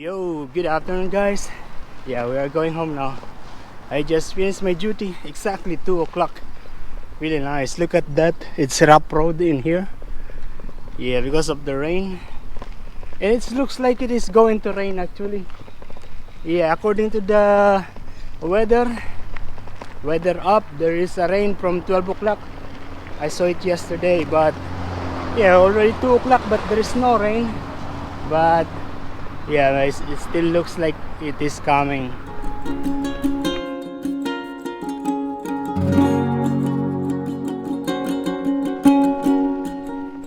Yo, good afternoon, guys. Yeah, we are going home now. I just finished my duty, exactly 2 o'clock. Really nice. Look at that. It's rough road in here. Yeah, because of the rain. And it looks like it is going to rain actually. Yeah, according to the weather up, there is a rain from 12 o'clock. I saw it yesterday, but yeah, already 2 o'clock, but there is no rain. But yeah, it still looks like it is coming.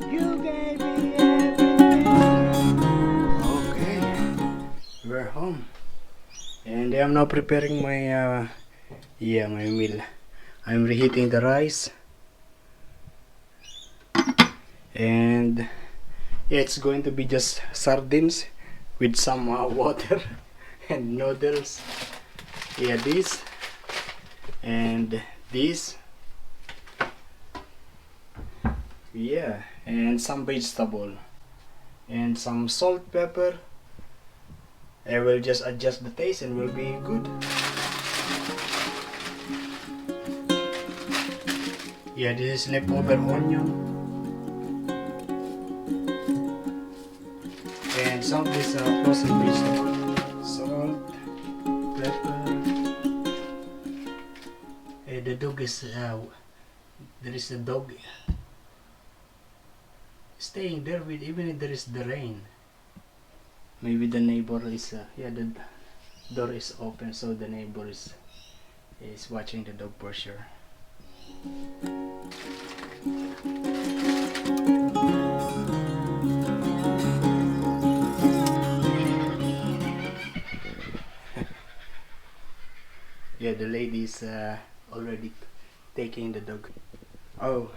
You gave me everything. Okay, we're home, and I'm now preparing my my meal. I'm reheating the rice, and yeah, it's going to be just sardines with some water and noodles. Yeah, this and this. Yeah, and some vegetable and some salt, pepper. I will just adjust the taste and will be good. Yeah, this is leftover onion and some of this frozen vegetable. Salt, pepper. The dog is there is a dog staying there with even if there is the rain. Maybe the neighbor is the door is open, so the neighbor is watching the dog for sure. Yeah, the lady is already taking the dog. Oh,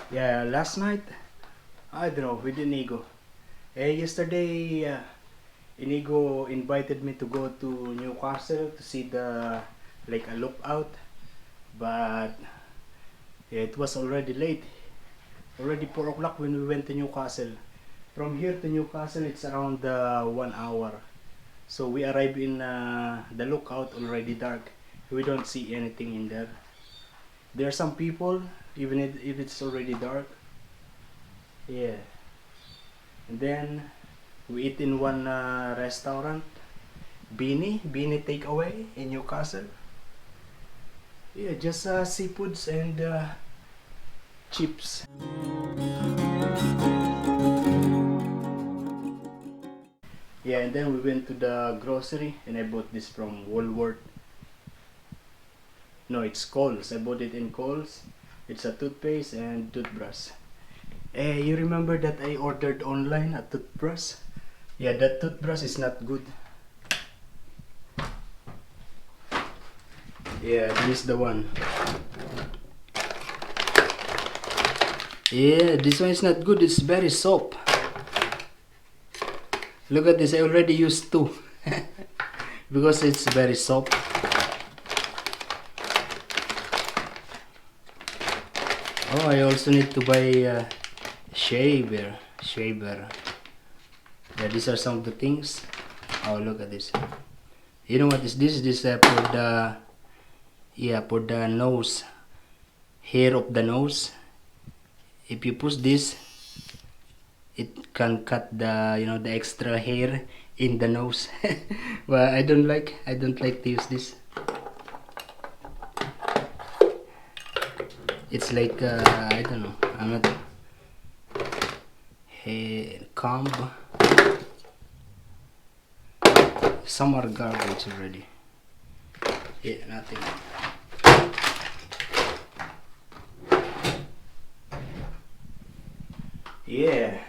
yeah, last night I don't know, with Inigo. Yesterday, Inigo invited me to go to Newcastle to see the like a lookout, but yeah, it was already late. Already 4 o'clock when we went to Newcastle. From here to Newcastle, it's around 1 hour. So we arrived in the lookout already dark. We don't see anything in there. There are some people, even if it's already dark. Yeah. And then we eat in one restaurant, Beanie Takeaway in Newcastle. Yeah, just seafoods and chips. Yeah, and then we went to the grocery and I bought this from Woolworth. No, it's Coles. I bought it in Coles. It's a toothpaste and toothbrush. You remember that I ordered online a toothbrush? Yeah, that toothbrush is not good. Yeah, this is the one. Yeah, this one is not good. It's very soap. Look at this. I already used two because it's very soap. Oh, I also need to buy shaver. Yeah, these are some of the things. Oh, look at this. You know what is this? This for the nose, hair of the nose. If you push this, it can cut the extra hair in the nose. But I don't like to use this. It's like I don't know. I'm not hair comb. Some are garbage already. Yeah, nothing. Yeah.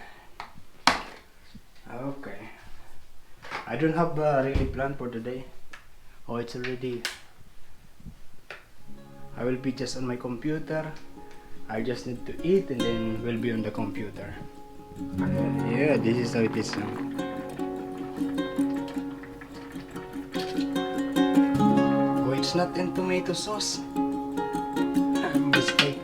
Okay. I don't have really plan for today. Oh, it's already. I will be just on my computer. I just need to eat and then we'll be on the computer. Yeah, this is how it is now. Oh, it's not in tomato sauce. Mistake.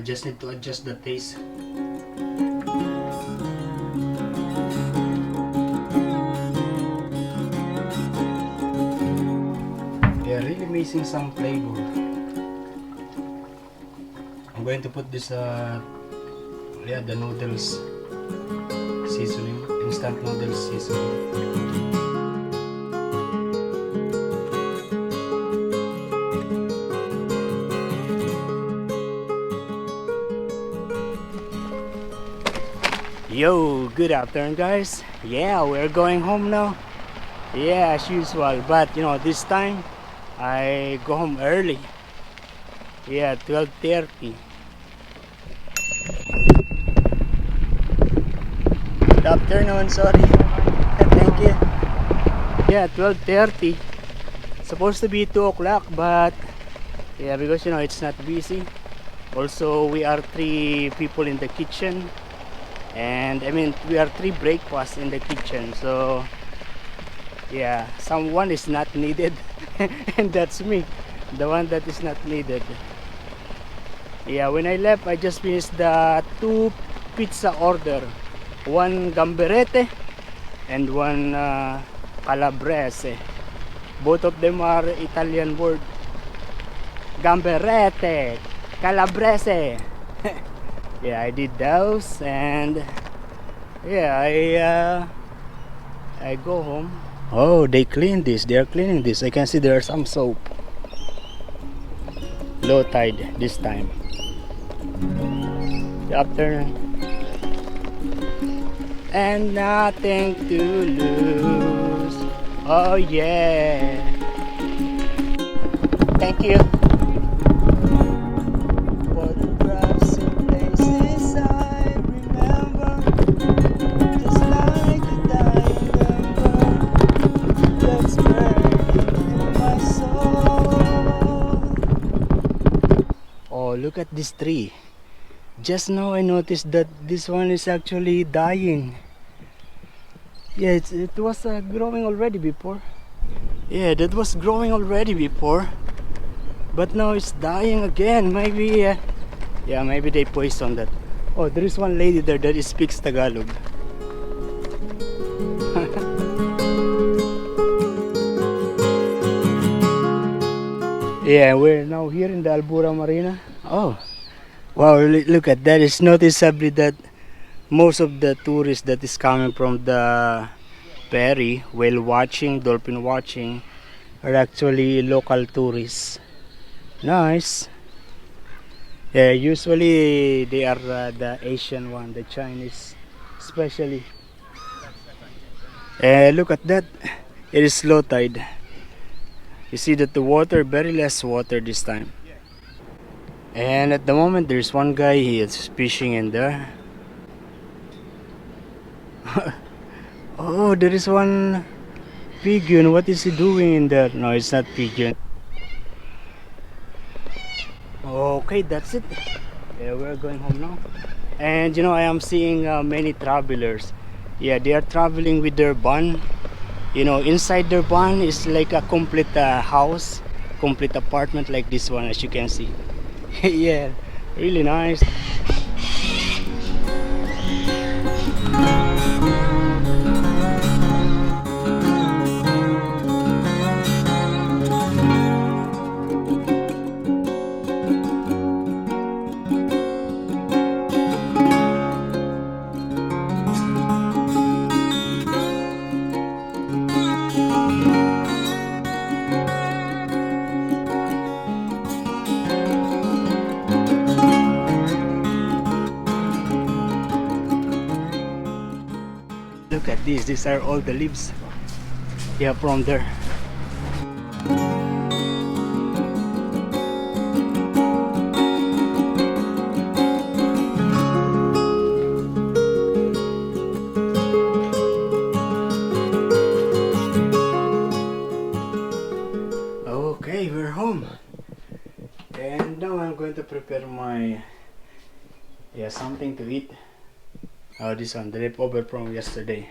just need to adjust the taste. Yeah, really missing some flavor. I'm going to put this yeah, the noodles seasoning, instant noodles seasoning. Yo, good afternoon guys. Yeah, we're going home now. Yeah, as usual, but you know, this time I go home early. Yeah, 12:30. Good afternoon, sorry. Thank you. Yeah, 12:30. Supposed to be 2 o'clock, but yeah, because you know it's not busy. Also, we are 3 people in the kitchen, and I mean we are 3 breakfasts in the kitchen, so yeah, someone is not needed. And that's me, the one that is not needed. Yeah, when I left I just finished the 2 pizza order, one gamberete and one calabrese. Both of them are Italian word. Gamberete, calabrese. Yeah, I did those, and yeah, I go home. Oh, they clean this. They are cleaning this. I can see there are some soap. Low tide this time. Good afternoon. And nothing to lose. Oh yeah. Thank you. Photographs in places I remember, just like a dying ember that's burning in my soul. Oh, look at this tree. Just now I noticed that this one is actually dying. Yeah, it was growing already before. Yeah, that was growing already before, but now it's dying again. Maybe yeah, maybe they poisoned that. Oh, there is one lady there that speaks Tagalog. Yeah, we're now here in the Albura Marina. Oh, wow, look at that. It's noticeably that most of the tourists that is coming from the ferry whale watching, dolphin watching, are actually local tourists. Nice. Yeah, usually they are the Asian one, the Chinese especially. Look at that. It is low tide. You see that the water, very less water this time. And at the moment there's one guy, he is fishing in there. Oh, there is one pigeon. What is he doing in there? No, it's not pigeon. Okay, that's it. Yeah, we're going home now. And you know, I am seeing many travelers. Yeah, they are traveling with their van. You know, inside their van is like a complete house, complete apartment like this one, as you can see. Yeah, really nice. Look at this. These are all the leaves. Yeah, from there. Okay, we're home. And now I'm going to prepare my something to eat. Oh, this one, the leftover from yesterday.